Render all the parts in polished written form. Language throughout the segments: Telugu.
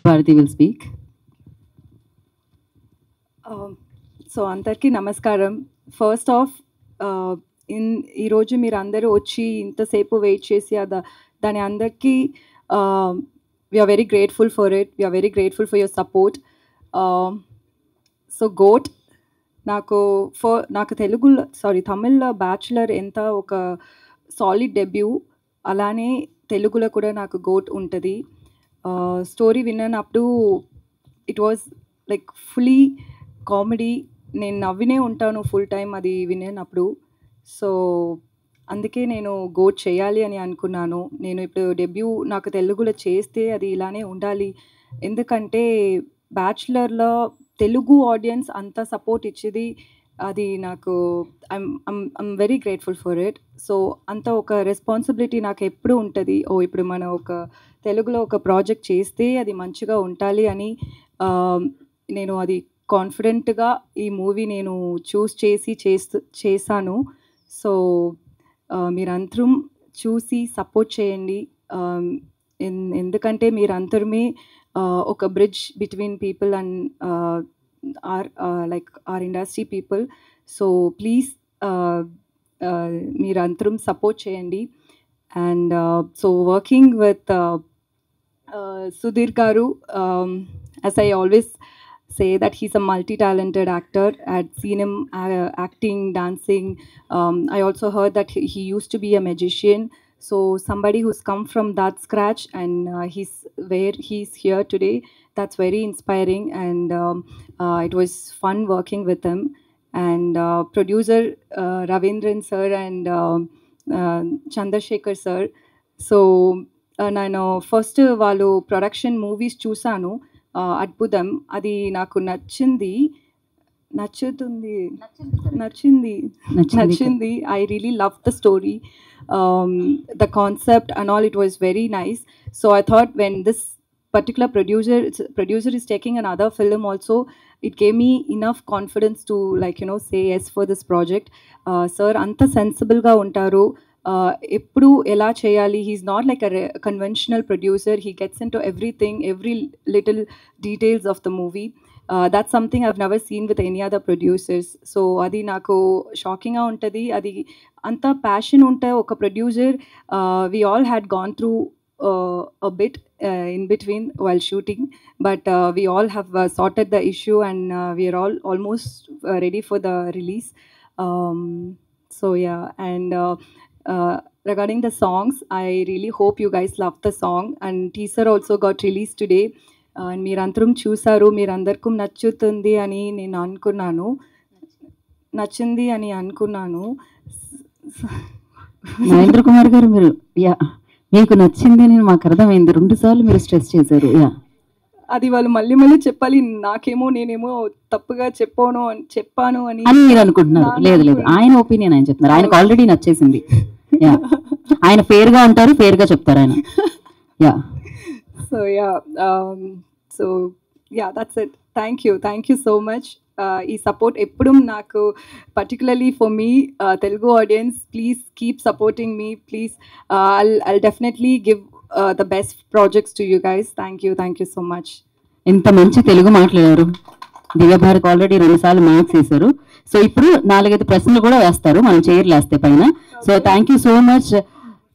Bharati will speak. సో అందరికీ నమస్కారం. ఫస్ట్ ఆఫ్ ఈరోజు మీరు అందరూ వచ్చి ఇంతసేపు వెయిట్ చేసి దాని అందరికీ we are very grateful for it. We are very grateful for your support. So గోట్ నాకు తమిళ్లో బ్యాచులర్ ఎంత ఒక సాలిడ్ డెబ్యూ, అలానే తెలుగులో కూడా నాకు గోట్ ఉంటుంది. స్టోరీ విన్నప్పుడు it was like fully comedy. నేను నవ్వినే ఉంటాను ఫుల్ టైం అది వినేటప్పుడు. సో అందుకే నేను గోట్ చేయాలి అని అనుకున్నాను. నేను ఇప్పుడు డెబ్యూ నాకు తెలుగులో చేస్తే అది ఇలానే ఉండాలి. ఎందుకంటే బ్యాచులర్లో తెలుగు ఆడియన్స్ అంత సపోర్ట్ ఇచ్చేది, అది నాకు I'm very grateful for it. So అంత ఒక రెస్పాన్సిబిలిటీ నాకు ఎప్పుడు ఉంటుంది. ఇప్పుడు మనం ఒక తెలుగులో ఒక ప్రాజెక్ట్ చేస్తే అది మంచిగా ఉండాలి అని నేను అది కాన్ఫిడెంట్గా ఈ మూవీ నేను చూస్ చేశాను. సో మీరందరం చూసి సపోర్ట్ చేయండి. ఎందుకంటే మీరందరమే ఒక bridge between people and our industry people. So please మీరందరం సపోర్ట్ చేయండి. And so working with Sudhir garu, as I always say that he's a multi-talented actor. I'd seen him acting, dancing. I also heard that he used to be a magician. So somebody who's come from that scratch and he's where he's here today, that's very inspiring. And it was fun working with him. And producer Ravindran sir and Chandrasekhar sir. So నేను ఫస్ట్ వాళ్ళు ప్రొడక్షన్ మూవీస్ చూసాను, అద్భుతం. అది నాకు నచ్చింది. I really loved the story, the concept and all. It was very nice. So I thought when this particular producer is taking another film also, it gave me enough confidence to say yes for this project. Sir anta sensible ga untaru. ఎప్పుడు ఎలా చేయాలి. He's not like a conventional producer. He gets into everything, every little details of the movie. That's something I've never seen with any other producers. So అది నాకు షాకింగ్గా ఉంటుంది. అది అంత ప్యాషన్ ఉంటే ఒక producer. We all had gone through a bit in between while shooting, but we all have sorted the issue and we are all almost ready for the release. So yeah, and regarding the songs, I really hope you guys love the song. And teaser also got released today. And మీరందరం చూసారు, మీరందరికీ నచ్చుతుంది అని నేను అనుకున్నాను. నచ్చింది అని అనుకున్నాను. మహేంద్ర కుమార్ గారు, మీరు మీకు నచ్చింది అని మాకు అర్థమైంది. 2 సార్లు మీరు స్ట్రెస్ చేశారు. అది వాళ్ళు మళ్ళీ చెప్పాలి. నేనేమో తప్పుగా చెప్పాను అని మీరు అనుకుంటున్నారు. లేదు, ఆయన ఒపీనియన్ ఆయన చెప్తున్నారు. ఆయనకు ఆల్రెడీ నచ్చేసింది. ఆయన ఫేర్ గా ఉంటారు, ఫేర్ గా చెప్తారు ఆయన. So that's it. Thank you so much. ఈ సపోర్ట్ ఎప్పుడు నాకు, particularly for me Telugu audience, please keep supporting me please. I'll definitely give the best projects to you guys. Thank you so much. ఎంత మంచి తెలుగు మాట్లాడారు. దివ్యభారత్ ఆల్రెడీ 2 సార్లు మార్క్స్ వేశారు. సో ఇప్పుడు 4-5 ప్రశ్నలు కూడా వేస్తారు, మనం చైర్లు వేస్తే పైన. So thank you so much.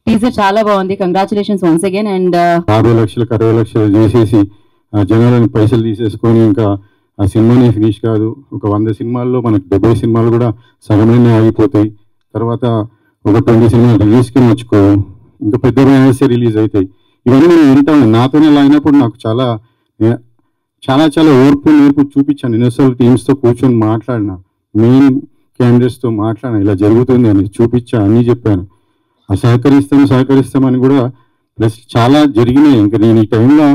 Teaser చాలా బాగుంది. Congratulations once again. అండ్ 60 లక్షలు 60 లక్షలు చేసేసి జనాలను పైసలు తీసేసుకొని ఇంకా ఆ సినిమానే ఫినిష్ కాదు. ఒక 100 సినిమాల్లో మనకు 70 సినిమాలు కూడా సగంలోనే ఆగిపోతాయి. తర్వాత ఒక 20 సినిమాలు రిలీజ్కి వచ్చుకో, ఇంకా పెద్ద బ్యానర్సే రిలీజ్ అవుతాయి. ఇవన్నీ నేను వింటాను. నాతోనే ఇలా అయినప్పుడు నాకు చాలా చాలా చాలా నేర్పు చూపించాను. ఎన్నోసార్లు టీమ్స్తో కూర్చొని మాట్లాడినా, మెయిన్ క్యాండిడేట్స్తో మాట్లాడినా, ఇలా జరుగుతుంది అని చూపించా, అన్నీ చెప్పాను. సహకరిస్తామని కూడా ప్లస్ చాలా జరిగినాయి. ఇంకా నేను ఈ టైంలో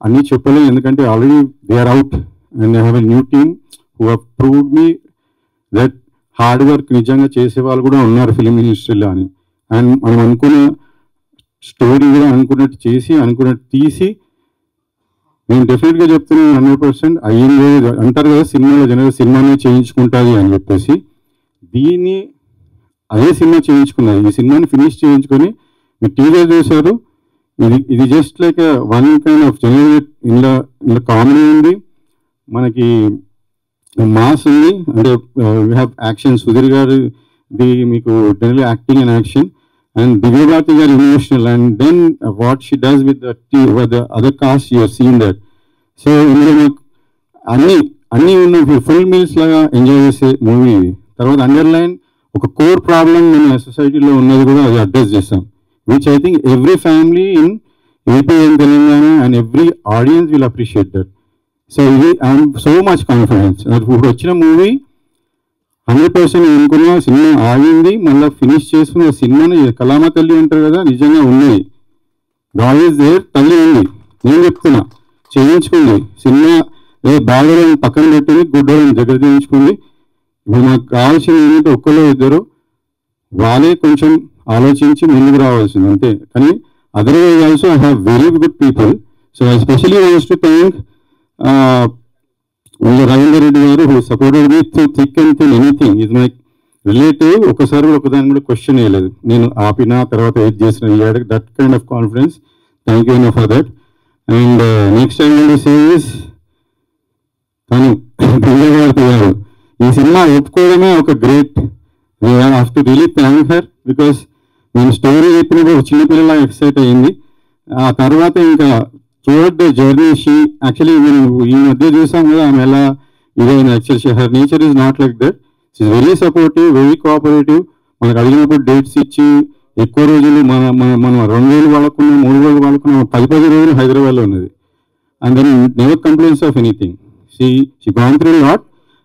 అన్నీ చెప్పలేను, ఎందుకంటే already they are out and I have a new team who have proved me that hard work నిజంగా చేసే వాళ్ళు కూడా ఉన్నారు ఫిలిం ఇండస్ట్రీలో అని. అండ్ మనం అనుకున్న స్టోరీ కూడా అనుకున్నట్టు చేసి అనుకున్నట్టు తీసి, నేను డెఫినెట్గా చెప్తున్నాను 100% అయ్యింది. అంటారు కదా సినిమాలో జనరల్ సినిమానే చేయించుకుంటుంది అని చెప్పేసి, దీన్ని అదే సినిమా చేయించుకున్నది. ఈ సినిమాని ఫినిష్ చేయించుకొని మీరు టీజర్ చేశారు. ఇది just like one kind of general ఇందులో కామెడీ ఉంది, మనకి మాస్ ఉంది, అంటే వీ హ్యావ్ యాక్షన్. సుధీర్ గారు మీకు general acting and action, and Divya Bharathi గారు emotional, and then what she does with the other cast you her scene that. So ఇందులో మీకు అన్నీ ఉన్న ఫుల్ మీల్స్ లాగా ఎంజాయ్ చేసే మూవీ ఇది. తర్వాత అండర్లైన్ ఒక కోర్ ప్రాబ్లం మన సొసైటీలో ఉన్నది కూడా అది అడ్రస్ చేస్తాం, which I think every family in AP and Telangana and every audience will appreciate that. So I am so much confidence. ఇప్పుడు వచ్చిన మూవీ 100% అనుకున్న సినిమా ఆగింది, మళ్ళీ ఫినిష్ చేసుకున్న సినిమాని కళామ తల్లి అంటారు కదా, నిజంగా ఉన్నది. గాడ్ ఈజ్ దేర్, తల్లి ఉంది. నేను చెప్తున్నా, చేయించుకుంది సినిమా. బాగా పక్కన పెట్టుకుని గుడ్డోళ్ళని దగ్గర చేయించుకుంది. ఇప్పుడు నాకు కావాల్సింది ఏంటంటే ఒక్కలో ఇద్దరు వాళ్ళే కొంచెం ఆలోచించి ముందుకు రావాల్సింది అంతే. కానీ otherwise also I have very good people. So I specially wants to thank Ravinder Reddy గారు, who supported me through thick and thin anything. ఇది మై రిలేటివ్. ఒకసారి కూడా ఒకదాన్ని కూడా క్వశ్చన్ వేయలేదు, నేను ఆపిన తర్వాత ఏది చేసిన. That kind of confidence. Thank you for that. And next time says తను దివ్యభారతి గారు ఈ సినిమా ఒప్పుకోవడమే ఒక great. I have to really thank her, because నేను స్టోరీ చెప్పినప్పుడు చిన్నపిల్లలా ఎక్సైట్ అయ్యింది. ఆ తర్వాత ఇంకా throughout the journey she actually నేను ఈ మధ్య చూసాం కదా ఆమె ఎలా ఇదైనా. Actually her nature is not like that. She's very supportive, very cooperative. మనకు అడిగినప్పుడు డేట్స్ ఇచ్చి ఎక్కువ రోజులు మనం 2 రోజులు వాడుకున్నాం, 3 రోజులు వాడుకున్నాం, 10 రోజులు హైదరాబాద్లో ఉన్నది. And then never complaints of anything. She gone through lot.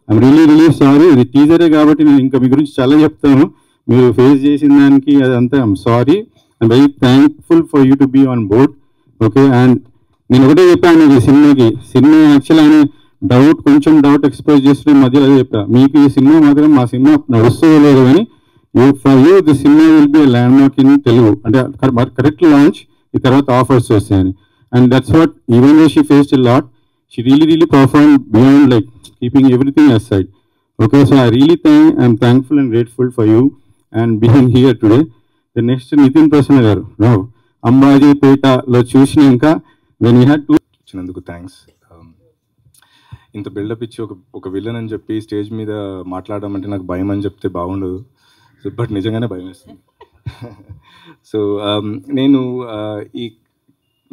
I'm really sorry. ఇది టీజరే కాబట్టి నేను ఇంకా మీ గురించి చాలా చెప్తాను, మీరు ఫేస్ చేసిన దానికి అదంతా. I'm sorry. I'm very thankful for you to be on board. Okay. అండ్ నేను ఒకటే చెప్పాను ఈ సినిమా యాక్చువల్ ఆయన కొంచెం డౌట్ ఎక్స్ప్రెస్ చేస్తున్న మధ్యలో అదే చెప్పా, మీకు ఈ సినిమా మాత్రం మా సినిమా నడుస్తుందో లేదు కానీ for you the cinema will be land mark in Telugu. అంటే కరెక్ట్ లాంచ్, ఈ తర్వాత ఆఫర్స్ వస్తాయని. And that's what even though she faced a lot, she really perform beyond like keeping everything aside. Okay, so I'm thankful and grateful for you and being here today. The next Nitin Prasanna garu, now Ambajipeta చూసినాక when you had to వచ్చినందుకు థ్యాంక్స్. ఇంత బిల్డప్ ఇచ్చి ఒక విలన్ అని చెప్పి స్టేజ్ మీద మాట్లాడడం అంటే నాకు భయం అని చెప్తే బాగుండదు, బట్ నిజంగానే భయం వేస్తుంది. సో నేను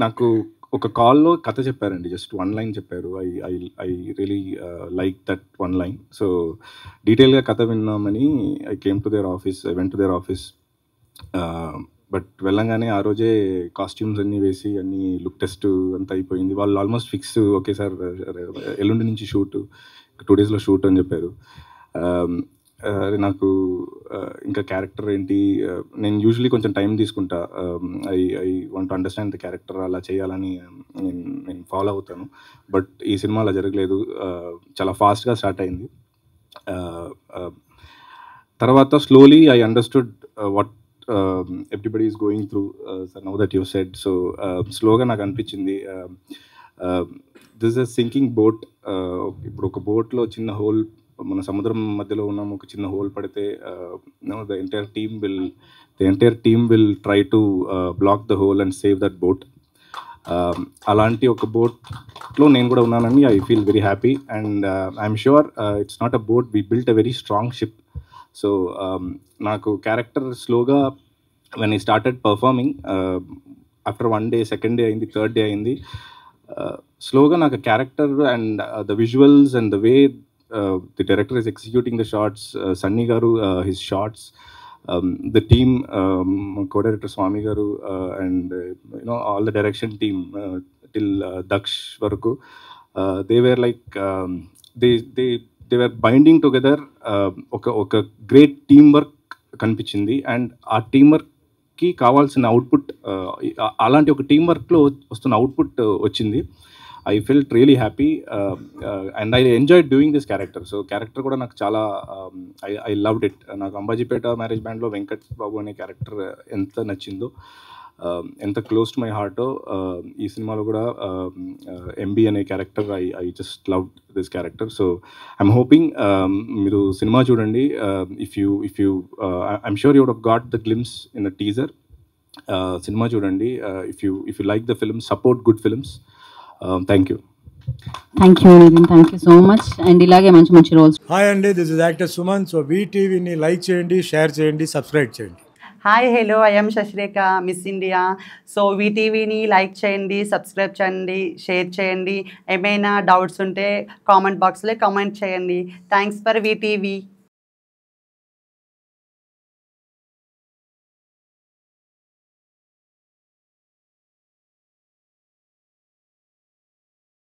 నాకు ఒక కాల్లో కథ చెప్పారండి, జస్ట్ 1 line చెప్పారు. I really like that 1 line. So డీటెయిల్గా కథ విన్నామని I came to their office, I went to their office. But వెళ్ళంగానే ఆ రోజే కాస్ట్యూమ్స్ అన్నీ వేసి అన్నీ లుక్ టెస్ట్ అంతా అయిపోయింది. వాళ్ళు ఆల్మోస్ట్ ఫిక్స్, ఓకే సార్ ఎల్లుండి నుంచి షూట్, 2 daysలో షూట్ అని చెప్పారు. నాకు ఇంకా క్యారెక్టర్ ఏంటి, నేను యూజువలీ కొంచెం టైం తీసుకుంటా. I want to understand the character, అలా చేయాలని నేను ఫాలో అవుతాను. బట్ ఈ సినిమా అలా జరగలేదు, చాలా ఫాస్ట్గా స్టార్ట్ అయింది. తర్వాత slowly I understood what everybody is going through now that you said. So స్లోగా నాకు అనిపించింది దిస్ ఇస్ సింకింగ్ బోట్. ఇప్పుడు ఒక బోట్లో చిన్న హోల్, మన సముద్రం మధ్యలో ఉన్నాం, ఒక చిన్న హోల్ పడితే the entire team will try to block the hole and save that boat. అలాంటి ఒక బోట్లో నేను కూడా ఉన్నానని I feel very happy. And I'm sure it's not a boat, we built a very strong ship. So నాకు క్యారెక్టర్ స్లోగా when I started performing, after 1 day, 2nd day అయింది, 3rd day అయింది, స్లోగా నాకు character and the visuals and the way the director is executing the shots, Sunny garu, his shots, the team, co-director Swami garu, and all the direction team till Daksh varaku, they were like they were binding together. Oka great teamwork కనిపించింది. అండ్ ఆ టీంవర్క్కి కావాల్సిన అవుట్పుట్, అలాంటి ఒక టీంవర్క్లో వస్తున్న అవుట్పుట్ వచ్చింది. I felt really happy and I enjoyed doing this character. So character కూడా నాకు చాలా I loved it. నాకు అంబాజీపేట మ్యారేజ్ బ్యాండ్లో వెంకట్ బాబు అనే క్యారెక్టర్ ఎంత నచ్చిందో, ఎంత క్లోజ్ టు మై హార్టో, ఈ సినిమాలో కూడా ఎంబీ అనే character I just love this character. So I'm hoping మీరు సినిమా చూడండి. If you I'm sure you would have got the glimpse in the teaser. సినిమా చూడండి. If you like the film, support good films. Thank you. Thank you Nithin, thank you so much. And ఇలాగే మంచి మంచి రోల్స్. హాయ్ అండి, this is actor Suman. So వీటీవీని లైక్ చేయండి, షేర్ చేయండి, సబ్స్క్రైబ్ చేయండి. Hi hello, I'm Sasirekha, miss India. So వీటీవీని లైక్ చేయండి, సబ్స్క్రైబ్ చేయండి, షేర్ చేయండి. ఏమైనా డౌట్స్ ఉంటే కామెంట్ బాక్స్లో కామెంట్ చేయండి. Thanks for VTV.